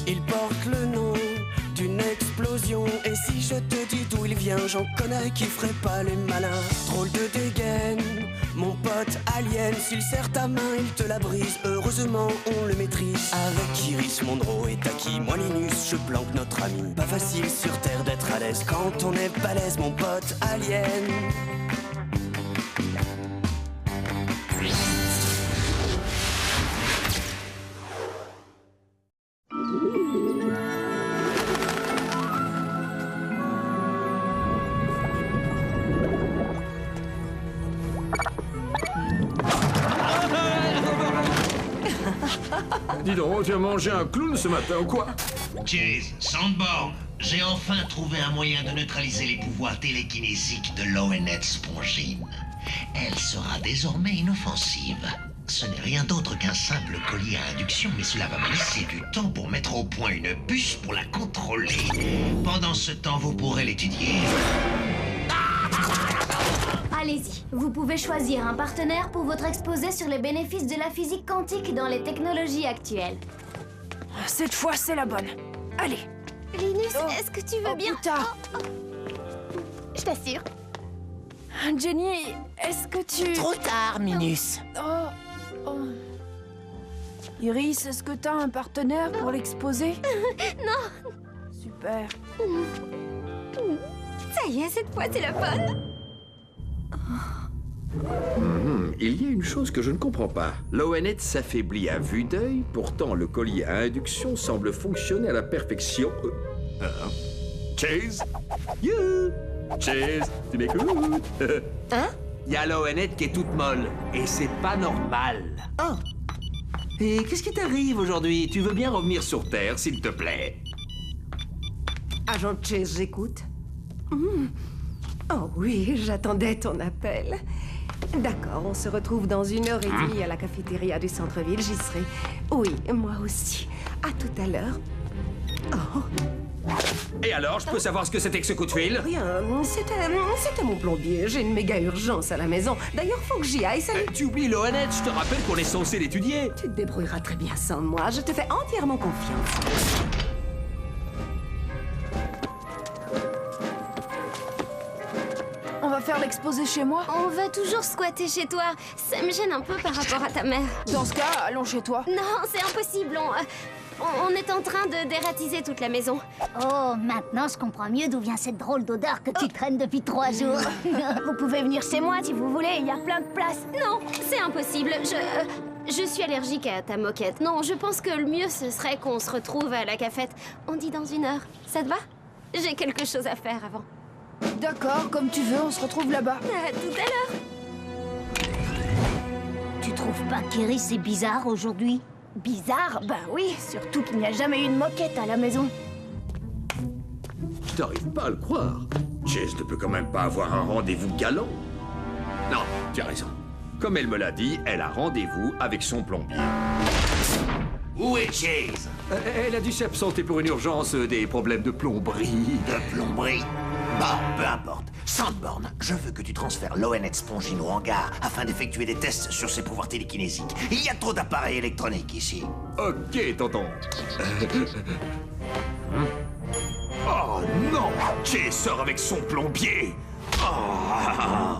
Il porte le nom d'une explosion. Et si je te dis d'où il vient, j'en connais qui ferait pas les malins. Drôle de dégaine, mon pote alien. S'il serre ta main, il te la brise. Heureusement, on le maîtrise. Avec Iris, Monroe et Taki, moi Linus, je planque notre ami. Pas facile sur Terre d'être à l'aise quand on est balèze, mon pote alien. Dis donc, tu as mangé un clown ce matin ou quoi? Chase, Sandborn, j'ai enfin trouvé un moyen de neutraliser les pouvoirs télékinésiques de l'ONET Spongine. Elle sera désormais inoffensive. Ce n'est rien d'autre qu'un simple collier à induction, mais cela va me laisser du temps pour mettre au point une puce pour la contrôler. Pendant ce temps, vous pourrez l'étudier. Allez-y, vous pouvez choisir un partenaire pour votre exposé sur les bénéfices de la physique quantique dans les technologies actuelles. Cette fois, c'est la bonne. Allez. Linus, est-ce que tu veux bien? Plus tard. Je t'assure. Jenny, est-ce que tu... Trop tard, Minus. Oh. Iris, est-ce que t'as un partenaire pour l'exposé? Non. Super. Ça y est, cette fois, c'est la bonne. Il y a une chose que je ne comprends pas. L'ONET s'affaiblit à vue d'œil, pourtant le collier à induction semble fonctionner à la perfection. Chase? Chase, tu m'écoutes? Hein? Il y a l'ONET qui est toute molle, et c'est pas normal. Oh. Et qu'est-ce qui t'arrive aujourd'hui? Tu veux bien revenir sur Terre, s'il te plaît? Agent Chase, j'écoute. Oh oui, j'attendais ton appel. D'accord, on se retrouve dans 1h30 à la cafétéria du centre-ville, j'y serai. Oui, moi aussi. À tout à l'heure. Oh, Et alors, je peux savoir ce que c'était que ce coup de fil? rien, c'était mon plombier. J'ai une méga urgence à la maison. D'ailleurs, faut que j'y aille, salut. Tu oublies l'ONET, je te rappelle qu'on est censé l'étudier. Tu te débrouilleras très bien sans moi, je te fais entièrement confiance. On va faire l'exposé chez moi? On va toujours squatter chez toi. Ça me gêne un peu par rapport à ta mère. Dans ce cas, allons chez toi. Non, c'est impossible. On est en train de dératiser toute la maison. Oh, maintenant je comprends mieux d'où vient cette drôle d'odeur que tu traînes depuis 3 jours. Vous pouvez venir chez moi si vous voulez, il y a plein de place. Non, c'est impossible. Je suis allergique à ta moquette. Non, je pense que le mieux, ce serait qu'on se retrouve à la cafette. On dit dans 1 heure. Ça te va? J'ai quelque chose à faire avant. D'accord, comme tu veux, on se retrouve là-bas. À tout à l'heure. Tu trouves pas qu'Iris est bizarre aujourd'hui? Bizarre? Ben oui, surtout qu'il n'y a jamais eu de moquette à la maison. Je n'arrive pas à le croire. Chase ne peut quand même pas avoir un rendez-vous galant. Non, tu as raison. Comme elle me l'a dit, elle a rendez-vous avec son plombier. Où est Chase? Elle a dû s'absenter pour une urgence, des problèmes de plomberie. De plomberie? Bon, peu importe. Sandborn, je veux que tu transfères l'ONET Spongine au hangar afin d'effectuer des tests sur ses pouvoirs télékinésiques. Il y a trop d'appareils électroniques ici. Ok, tonton. Oh non! Chase sort avec son plombier! Oh.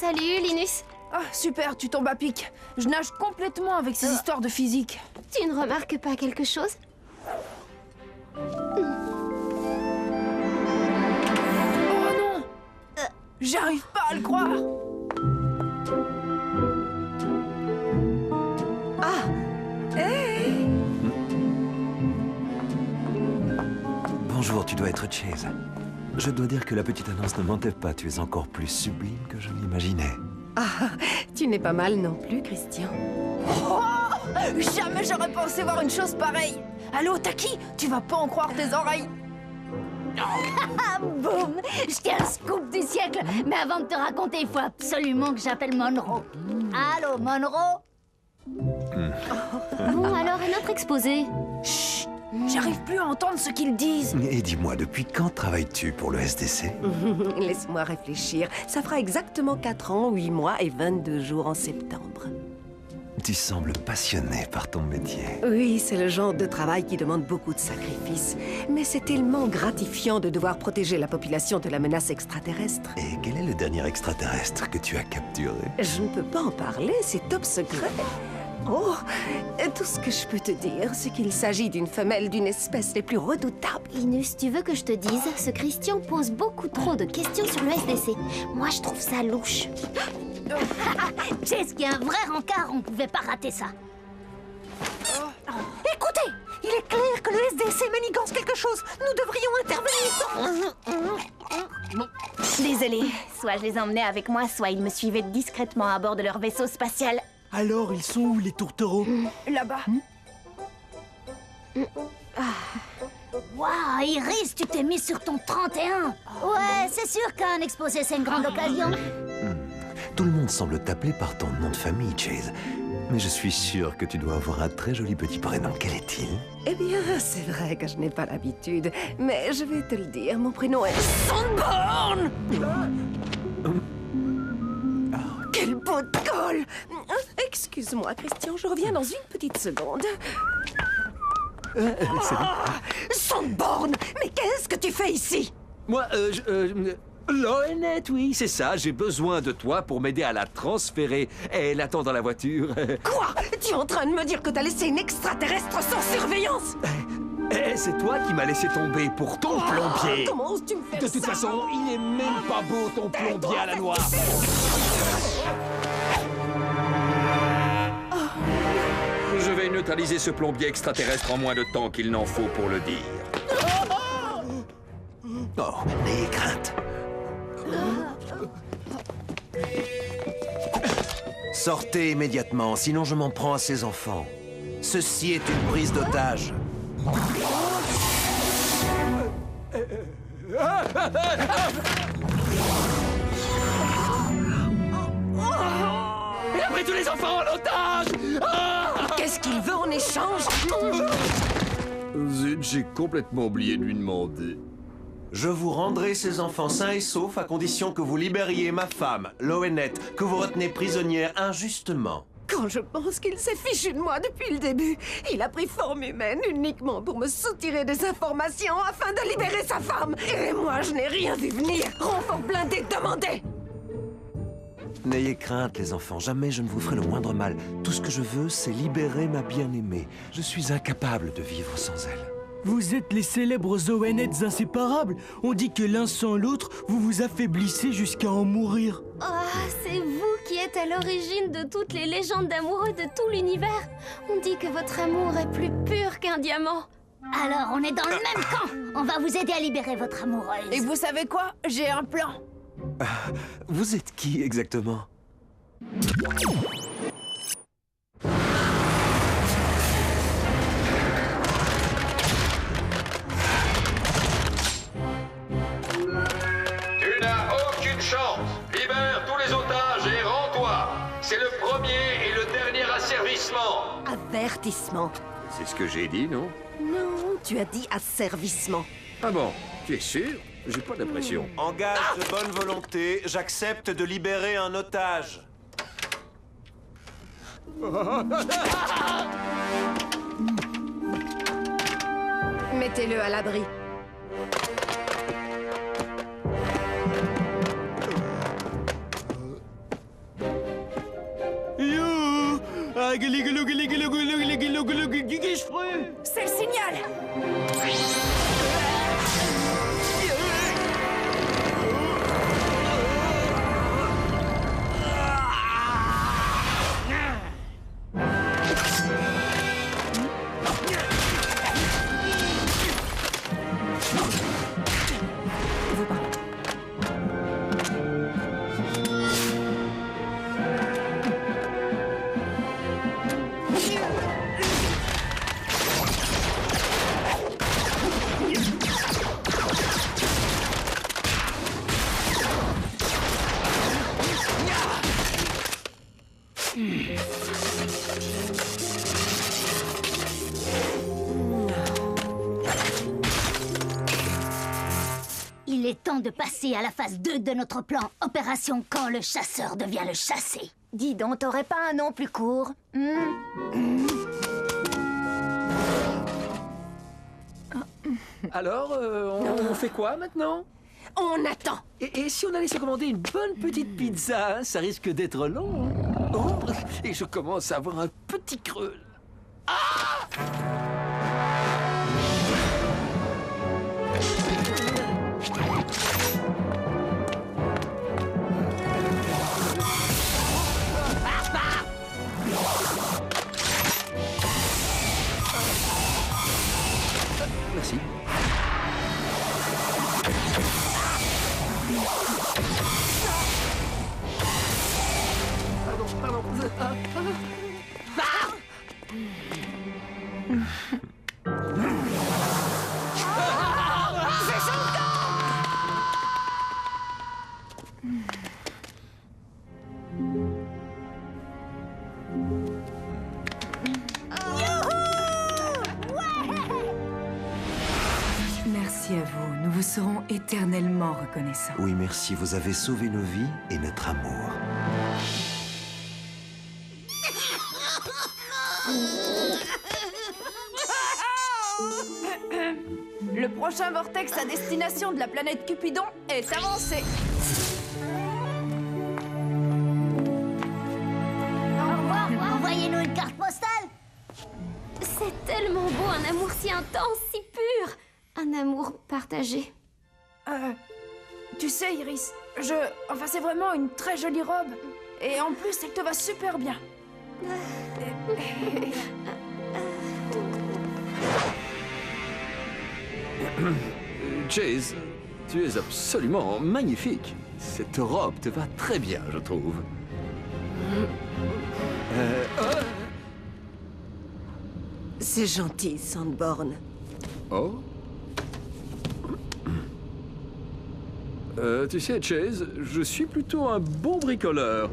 Salut, Linus. Ah, super, tu tombes à pic. Je nage complètement avec ces histoires de physique. Tu ne remarques pas quelque chose? Oh non! J'arrive pas à le croire! Bonjour, tu dois être Chase. Je dois dire que la petite annonce ne mentait pas. Tu es encore plus sublime que je l'imaginais. Ah, tu n'es pas mal non plus, Christian. Oh! Jamais j'aurais pensé voir une chose pareille! Allô, Taki? Tu vas pas en croire tes oreilles! Ah, boum! Je tiens le scoop du siècle! Mais avant de te raconter, il faut absolument que j'appelle Monroe. Allô, Monroe? Bon, alors, à notre exposé. Chut! J'arrive plus à entendre ce qu'ils disent. Et dis-moi, depuis quand travailles-tu pour le SDC? Laisse-moi réfléchir. Ça fera exactement 4 ans, 8 mois et 22 jours en septembre. Tu sembles passionné par ton métier. Oui, c'est le genre de travail qui demande beaucoup de sacrifices. Mais c'est tellement gratifiant de devoir protéger la population de la menace extraterrestre. Et quel est le dernier extraterrestre que tu as capturé? Je ne peux pas en parler, c'est top secret. Oh, tout ce que je peux te dire, c'est qu'il s'agit d'une femelle d'une espèce les plus redoutables. Linus, tu veux que je te dise, ce Christian pose beaucoup trop de questions sur le SDC. Moi, je trouve ça louche. Chase qui est un vrai rencard, on pouvait pas rater ça. Écoutez, il est clair que le SDC manigance quelque chose. Nous devrions intervenir. Désolée, soit je les emmenais avec moi, soit ils me suivaient discrètement à bord de leur vaisseau spatial. Alors, ils sont où, les tourtereaux? Là-bas. Waouh, Iris, tu t'es mis sur ton 31. Ouais, c'est sûr qu'un exposé, c'est une grande occasion. Tout le monde semble t'appeler par ton nom de famille, Chase. Mais je suis sûr que tu dois avoir un très joli petit prénom. Quel est-il? Eh bien, c'est vrai que je n'ai pas l'habitude, mais je vais te le dire, mon prénom est Sandborn. Quel beau de colle! Excuse-moi, Christian, je reviens dans une petite seconde. Sandborn, mais qu'est-ce que tu fais ici? Moi, Loenet, oui, c'est ça. J'ai besoin de toi pour m'aider à la transférer. Elle attend dans la voiture. Quoi? Tu es en train de me dire que t'as laissé une extraterrestre sans surveillance? C'est toi qui m'as laissé tomber pour ton plombier. Comment oses-tu me faire ça? De toute façon, il est même pas beau, ton plombier à la noix. Je vais neutraliser ce plombier extraterrestre en moins de temps qu'il n'en faut pour le dire. Oh, n'ayez crainte. Sortez immédiatement, sinon je m'en prends à ces enfants. Ceci est une prise d'otage. Il a pris tous les enfants en otage. Qu'est-ce qu'il veut en échange? Zut, j'ai complètement oublié de lui demander. Je vous rendrai ces enfants sains et saufs à condition que vous libériez ma femme, Loenet, que vous retenez prisonnière injustement. Quand je pense qu'il s'est fichu de moi depuis le début, il a pris forme humaine uniquement pour me soutirer des informations afin de libérer sa femme. Et moi, je n'ai rien vu venir. Renfort blindé demandé. N'ayez crainte, les enfants. Jamais je ne vous ferai le moindre mal. Tout ce que je veux, c'est libérer ma bien-aimée. Je suis incapable de vivre sans elle. Vous êtes les célèbres Zoenets inséparables. On dit que l'un sans l'autre, vous vous affaiblissez jusqu'à en mourir. Oh, c'est vous qui êtes à l'origine de toutes les légendes d'amoureux de tout l'univers. On dit que votre amour est plus pur qu'un diamant. Alors, on est dans le même camp. On va vous aider à libérer votre amoureuse. Et vous savez quoi? J'ai un plan. Vous êtes qui exactement? Tu n'as aucune chance. Libère tous les otages et rends-toi. C'est le premier et le dernier asservissement. Avertissement. C'est ce que j'ai dit, non? Non, tu as dit asservissement. Ah bon? Tu es sûr? J'ai pas d'impression. En gage de bonne volonté, j'accepte de libérer un otage. Mettez-le à l'abri. Yo! C'est le signal. est temps de passer à la phase 2 de notre plan. Opération quand le chasseur devient le chassé. Dis donc, t'aurais pas un nom plus court? Alors, on fait quoi maintenant? On attend. Et si on allait se commander une bonne petite pizza, hein, ça risque d'être long. Hein. Oh, et je commence à avoir un petit creux. Merci. Pardon. Merci à vous. Nous vous serons éternellement reconnaissants. Oui, merci, vous avez sauvé nos vies et notre amour. Le prochain vortex à destination de la planète Cupidon est avancé. Au revoir, envoyez-nous une carte postale. C'est tellement beau, un amour si intense, si pur. Un amour partagé. Tu sais, Iris, Enfin, c'est vraiment une très jolie robe. Et en plus, elle te va super bien. Chase, tu es absolument magnifique. Cette robe te va très bien, je trouve. C'est gentil, Sandborn. Oh? Tu sais, Chase, je suis plutôt un bon bricoleur.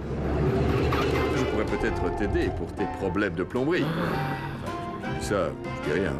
Je pourrais peut-être t'aider pour tes problèmes de plomberie. Enfin, je dis ça, je dis rien.